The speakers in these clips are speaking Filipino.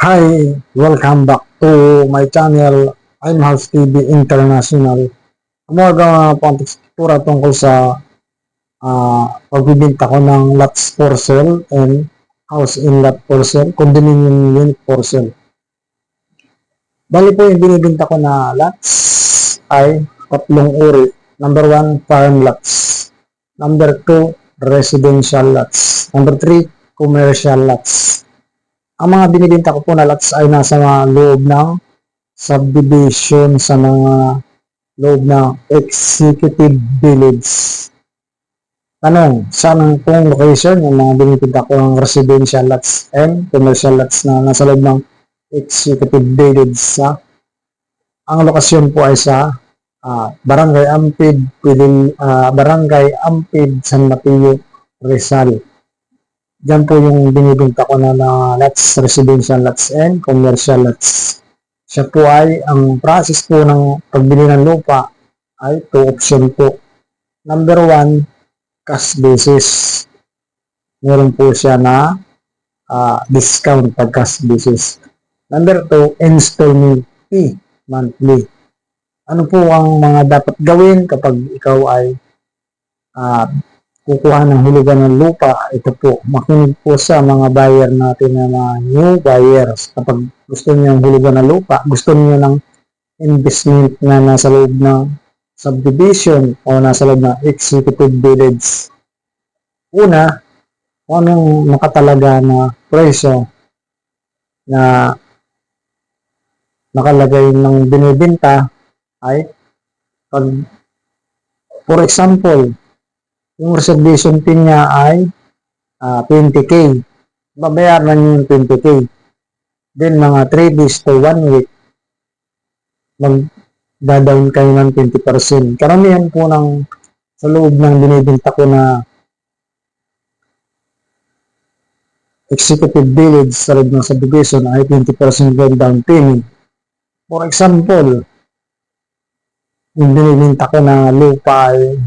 Hi, welcome back to my channel. I'm House TV International. Umaga po ang tekstura tungkol sa pagbibinta ko ng lots for sale and house in lot for sale, condominium unit for sale. Bali po yung binibinta ko na lots ay tatlong uri. Number 1, farm lots. Number 2, residential lots. Number 3, commercial lots. Ang mga binibenta ko po na lots ay nasa loob ng subdivision, sa mga loob ng executive village. Tanong, saan pong location yung mga binibenta ko ng residential lots and commercial lots na nasa loob ng executive village? Ang lokasyon po ay sa Barangay Ampid, Barangay Ampid, San Mateo, Rizal. Diyan po yung binibenta ko na lots, residential lots and commercial lots. Siya po ay, ang process po ng pagbili ng lupa ay 2 option po. Number 1, cash basis. Meron po siya na discount pag cash basis. Number 2, installment fee, monthly. Ano po ang mga dapat gawin kapag ikaw ay kukuha ng hulugan ng lupa? Ito po, makinig po sa mga buyer natin na mga new buyers. Kapag gusto niyo ng hulugan ng lupa, gusto niyo ng investment na nasa loob ng subdivision o nasa loob ng executive village. Una, kung anong nakatalaga na presyo na nakalagay ng binibenta ay, pag, for example, yung reservation fee niya ay 20K. Babayaran niyo yung 20K. Then, mga 3 days to 1 week, mag-down kayo ng 20%. Karamihan po ng sa loob ng binibenta ko na executive village sa loob ng subdivision ay 20% down payment. For example, yung binibenta ko na lupa ay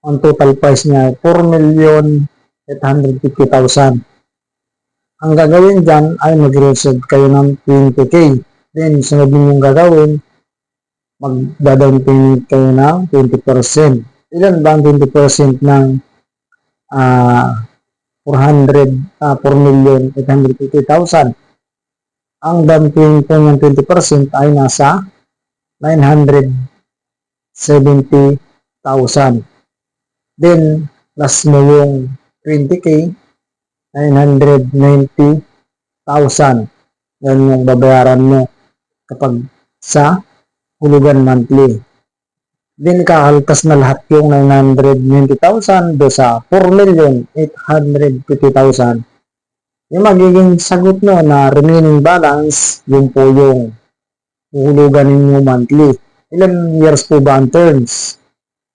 ang total price niya ay 4,850,000. Ang gagawin dyan ay mag-reserve kayo ng 20K. Then, sunod ninyong gagawin, mag-down payment kayo ng 20%. Ilan ba ang 20% ng 4,850,000? Ang down payment po ng 20% ay nasa 970,000. Then, plus mo yung 20K, 990,000. Yan yung babayaran mo kapag sa hulugan monthly. Then, kakaltas na lahat yung 990,000 do sa 4,850,000. Yung magiging sagot mo na remaining balance, yun po yung hulugan ninyo monthly. Ilan years po ba ang terms?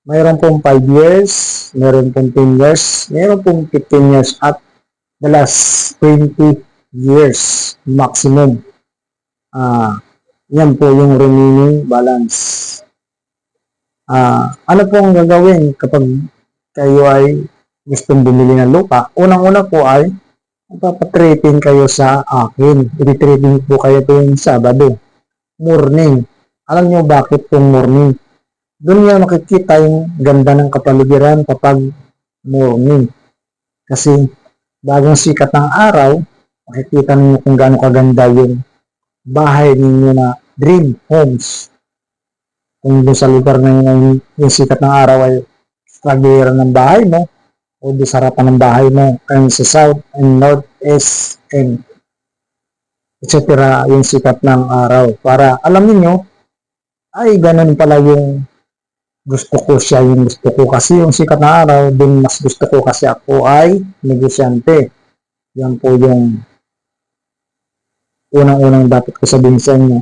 Mayroon pong 5 years, mayroon pong 10 years, mayroon pong 15 years at the last 20 years maximum. Yan po yung remaining balance. Ano pong gagawin kapag kayo ay gustong bumili ng lupa? Unang-una po ay papatripping kayo sa akin. I-tripping po kayo tuwing Sabado morning. Alam nyo bakit pong morning? Doon nyo makikita yung ganda ng kapaligiran kapag morning. Kasi bagong sikat ng araw, makikita ninyo kung gaano kaganda yung bahay ninyo na dream homes. Kung doon sa lugar na yung sikat ng araw ay kagiran ng bahay mo, o doon sa harapan ng bahay mo, and sa south and northeast and etc. yung sikat ng araw. Para alam niyo ay ganun pala yung gusto ko, siya yung gusto ko. Kasi yung sikat na araw, din mas gusto ko kasi ako ay negosyante. Yan po yung unang-unang dapat ko sabihin sa inyo.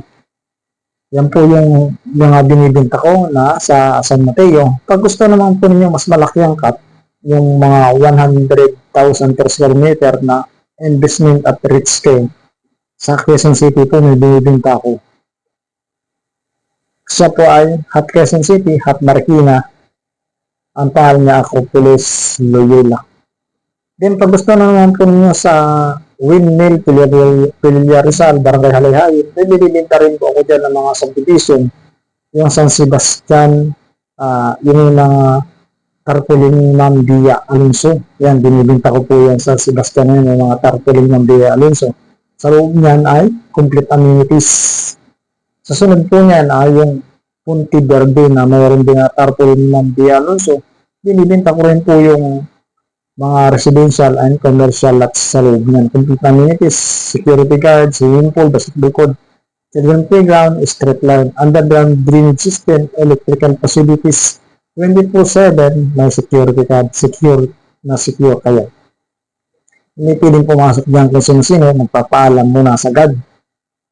Yan po yung mga binibenta ko na sa San Mateo. Pag gusto naman po ninyo mas malaki ang cut, yung mga 100,000 per square meter na investment at rich scale, sa Quezon City po may binibenta ko. Siya po ay Hot Quezon City, Hot Marikina. Ang pangalan niya Acropolis Loyola. Then, pag gusto naman po ninyo sa Windmill, Pilya Rizal, Barangay Halayhay. May binibenta rin po ako dyan ng mga subdivision. Yung San Sebastian, yung mga tarpaulin ng Dia Alonso. Yan, binibenta ko po yan sa Sebastian yun, yung mga tarpaulin ng Dia Alonso. Sa loob niyan ay complete amenities. Sa sunod po niyan ay yung Punti Verde na mayroon din na tarpaulin ng Dia Alonso. Binibenta ko rin po yung mga residential and commercial lots sa loob niyan. Complete amenities, security guard, swimming pool, basketball court, children playground, street line, underground drainage system, electrical facilities, 24/7, may security card, secure kayo. Hindi pwedeng pumasok dyan kung sino-sino, magpapaalam muna sa agad.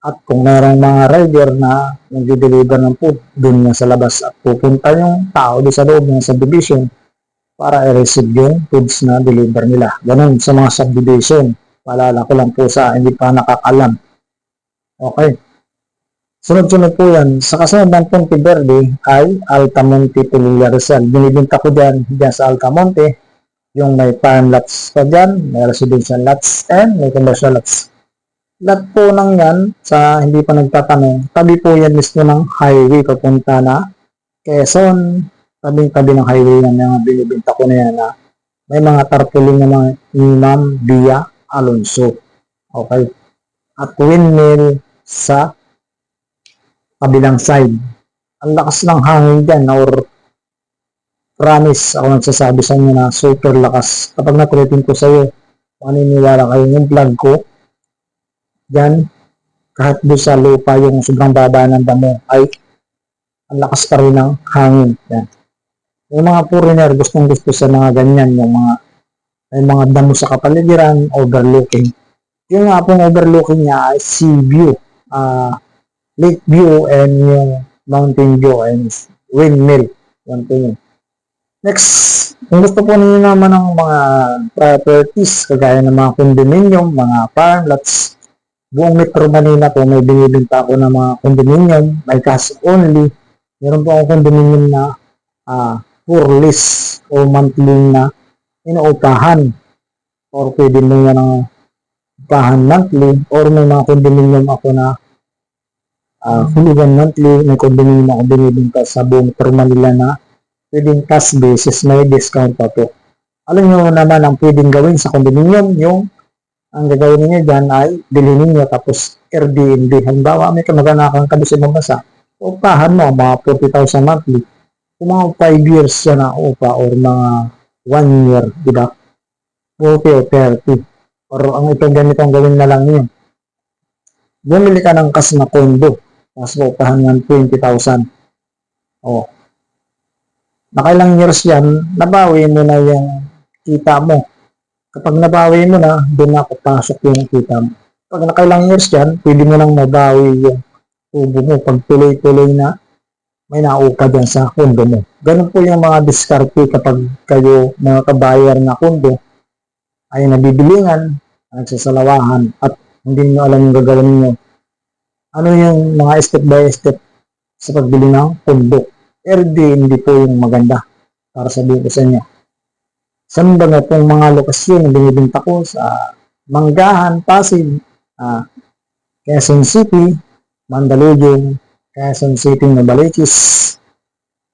At kung mayroong mga rider na nag-deliver ng food, doon nga sa labas at pupunta yung tao doon sa loob ng subdivision para i-receive yung foods na deliver nila. Ganun sa mga subdivision. Paalala ko lang po sa hindi pa nakakalam. Okay. Sunod-sunod po yan. Sa kasunod ng Ponte Verde ay Altamonte, Pilya Rizal. Binibinta ko dyan sa Altamonte. Yung may farm lots pa dyan, may residential lots, and may commercial lots. Lahat po ng yan, sa hindi pa nagtatanong, tabi po yan mismo ng highway papunta na Quezon. Tabing-tabi ng highway yan na binibinta ko na yan na may mga tarpaulin na mga ni Ma'am Dia Alonso. Okay. At windmill sa kabilang side. Ang lakas ng hangin dyan, or promise, ako nagsasabi sa inyo na super lakas. Kapag na-threaten ko sa iyo, maniniwala kayo yung vlog ko, dyan, kahit doon sa lupa yung sobrang baba ng damo, ay ang lakas pa rin ng hangin. Yan. Yung mga foreigner, gustong gusto sa mga ganyan, yung may mga damo sa kapaligiran, overlooking. Yung nga pong overlooking niya ay sea view, lake view, and yung mountain view, and windmill. Yan po yun. Next, kung gusto po ninyo naman ng mga properties, kagaya ng mga condominium, mga farm lots, buong Metro Manila po may binibenta ako ng mga condominium, may cash only. Meron po ako condominium na for lease o monthly na inuupahan, or pwede mo yan ng upahan monthly, or may mga condominium ako na hulugan monthly. May condominium ako binibenta sa buong Metro Manila na pwedeng cash basis, may discount pa po. Alam nyo naman ang pwedeng gawin sa condominium, yung ang gagawin niyo dyan ay bilhin niyo tapos Airbnb. Halimbawa, may kamag-anakan ka doon sa ibang bansa, upahan mo mga 40,000 monthly. Kung mga 5 years siya na upa, or mga 1 year, di ba? 40 o 30. Or ang itong ganito ang gawin na lang niyo. Bumili ka ng cash na condo, tapos upahan ng 20,000. O, nakailang years yan, nabawi mo na yung kita mo. Kapag nabawi mo na, doon na papasok yung kita mo. Pag nakailang years yan, pwede mo nang mabawi yung tubo mo. Pag tuloy-tuloy na, may naupa dyan sa kondo mo. Ganun po yung mga diskarte kapag kayo, mga kabayar na kondo, ay nabibilingan, nagsasalawahan, at hindi nyo alam yung gagawin nyo. Ano yung mga step by step sa pagbili ng kondo? Hindi po yung maganda para sabihin ko sa inyo. Saan ba na itong mga lokasyon na binibinta ko? Sa Manggahan, Pasig, Quezon City, Mandaluyong, Quezon City, Novaliches,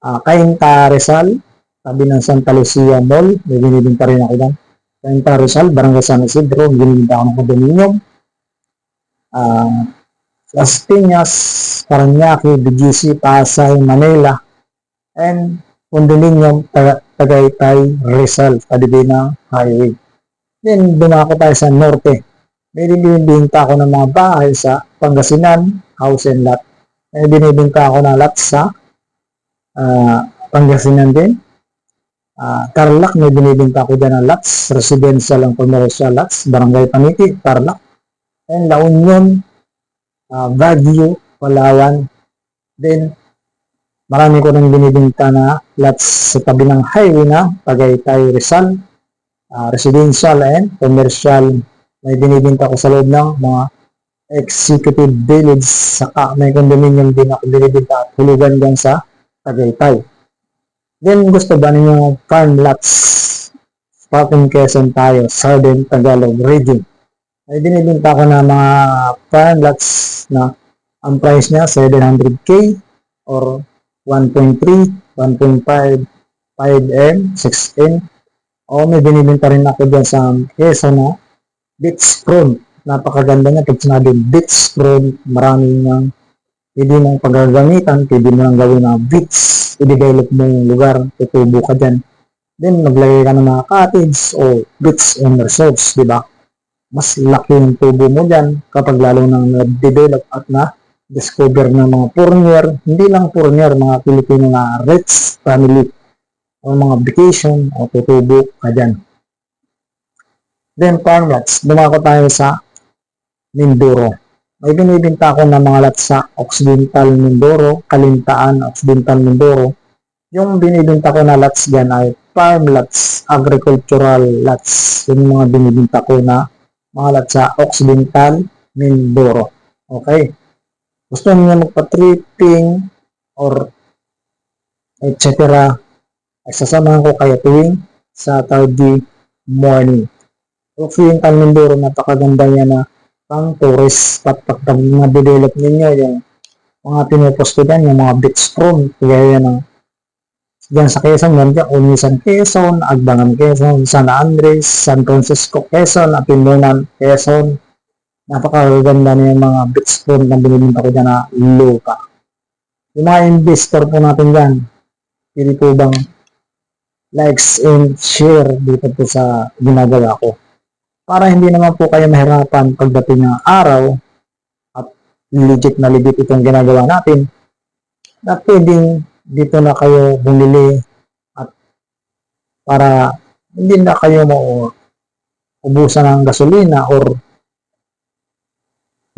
Cainta, Rizal, tabi ng Santa Lucia Mall, may binibinta rin ako dyan. Cainta, Rizal, Barangay San Isidro, binibinta ako ng condominium. Las Piñas, Parañaque, BGC, Pasay, Manila, and condominium Tagaytay, Rizal, tabi ng highway. Then, dumako tayo sa norte. May binibinta ako ng mga bahay sa Pangasinan, house and lot. May binibinta ako ng lot sa Pangasinan din. Tarlac, may binibinta ako dyan ng lots, residential and commercial lots, Barangay Paniti, Tarlac. And La Union, Baguio, Palawan. Then, marami ko nang binibinta na lots sa tabi ng highway na Tagaytay, Rizal, residential and commercial. May binibinta ko sa loob ng mga executive village, saka may condominium din ako binibinta at hulugan dyan sa Tagaytay. Then gusto ba ninyo farm lots? Pating Quezon tayo, Southern Tagalog region. ay binibenta ko na mga farm lots na ang price niya 700k or 1.3, 1.5, 5M, 6M. O may binibenta rin ako dyan sa Quezon na beachfront. Napakaganda niya. Pag sinabi beachfront, maraming nang pwede mong paggagamitan, pwede mo lang gawin na beach. I-develop mo yung lugar, tutubo ka dyan. Then, maglagay ka ng mga cottage o beach and resorts, di ba? Mas laki yung tubo mo dyan kapag lalo nang na-develop at na-discover ng mga foreigner, hindi lang foreigner, mga Pilipino na rich family o mga vacation o tutubo ka dyan. Then, farm lots. Dumako tayo sa Mindoro. May binibinta ako ng mga lots sa Occidental Mindoro, Kalintaan, Occidental Mindoro. Yung binibinta ko na lots dyan ay farm lots, agricultural lots. Yung mga binibinta ko na mga lots sa Occidental Mindoro. Okay? Gusto niyo magpa-tripping or etc. ay sasamahan ko kayo tuwing Saturday morning. Occidental Mindoro, napakaganda niya na pang tourist spot. Pag na-develop ninyo yung mga pinupost ko dyan, yung mga beachfront, kaya yan dyan sa Quezon, yan dyan, Umisan Quezon, Agbangan Quezon, San Andres, San Francisco Quezon, Apindonan Quezon. Napakaganda niya yung mga beachfront na binibinta ko dyan na lupa. Yung mga investor po natin dyan, pili po bang likes and share dito po sa ginagawa ko. Para hindi naman po kayo mahirapan pagdating ng araw at legit na legit itong ginagawa natin, na pwedeng dito na kayo bumili at para hindi na kayo mauubusan ng gasolina or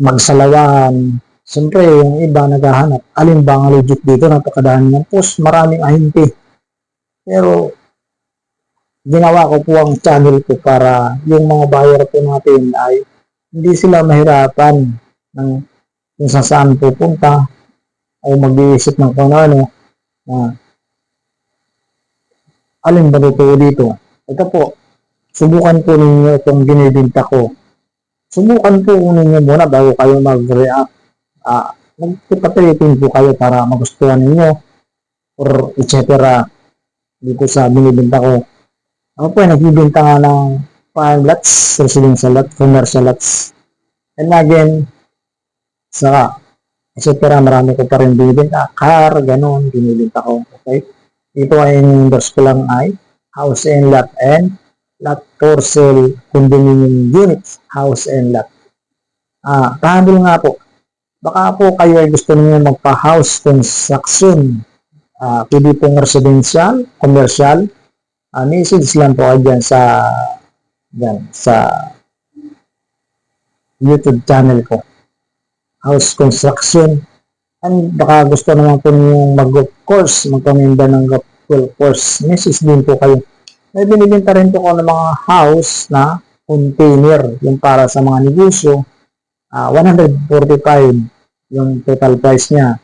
magsalawan. Siyempre, yung iba naghahanap, alin ba ang legit dito, napakadami ng post, maraming ahente. Pero ginawa ko po ang channel ko para yung mga buyer po natin ay hindi sila mahirapan ng kung saan pupunta o mag-iisip ng kung ano na alin ba dito. Ito po, subukan po ninyo itong binibinta ko. Subukan po ninyo muna bago kayo mag-react. Magpapatilitin po kayo para magustuhan ninyo or etc. dito sa binibinta ko. Ako po ay nagbibinta nga ng farm lots, residential lots, commercial lots. And again, sa etc. marami ko pa rin binibinta. Car, ganon, binibinta ko. Okay? Ito ay endorse ko lang ay house and lot for sale, condominium units, house and lot. Pahabol nga po. Baka po kayo ay gusto niyo magpa-house construction. Pwede pong residential, commercial. Message lang po dyan sa YouTube channel ko. House construction. And baka gusto naman po niyo mag-golf course, magpaminda ng golf course. Message din po kayo. May binibinta rin po ko ng mga house na container, yung para sa mga negosyo. 145 yung total price niya.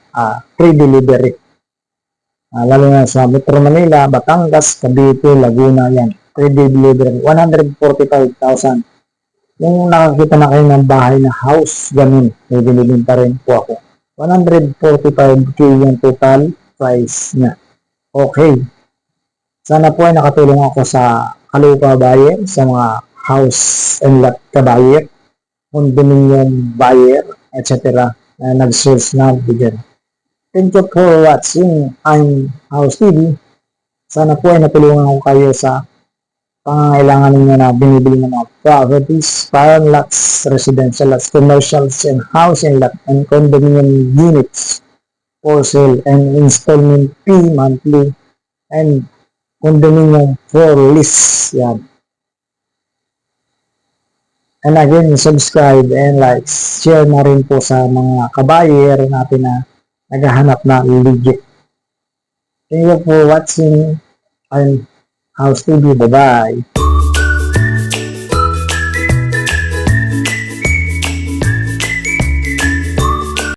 Free delivery. Lalo na sa Metro Manila, Batangas, Cavite, Laguna, yan. Free delivery. 145,000. Yung nakakita na kayo ng bahay na house, ganun. May binibinta rin po ako. 145k yung total price niya. Okay. Sana po ay nakatulong ako sa kalupa buyer, sa mga house and lot ka-buyer, condominium buyer, etc. na nag-search na bigyan. Thank you for watching. I'm House TV. Sana po ay natulungan ko kayo sa pangangailangan ninyo na binibili ng mga properties, farm lots, residential lots, commercials, and housing lot, and condominium units for sale, and installment fee monthly, and condominium for lease. Yan. And again, subscribe and like, share na rin po sa mga kabayer natin na naghahanap na legit. Thank you for watching. I'm House TV. Bye-bye.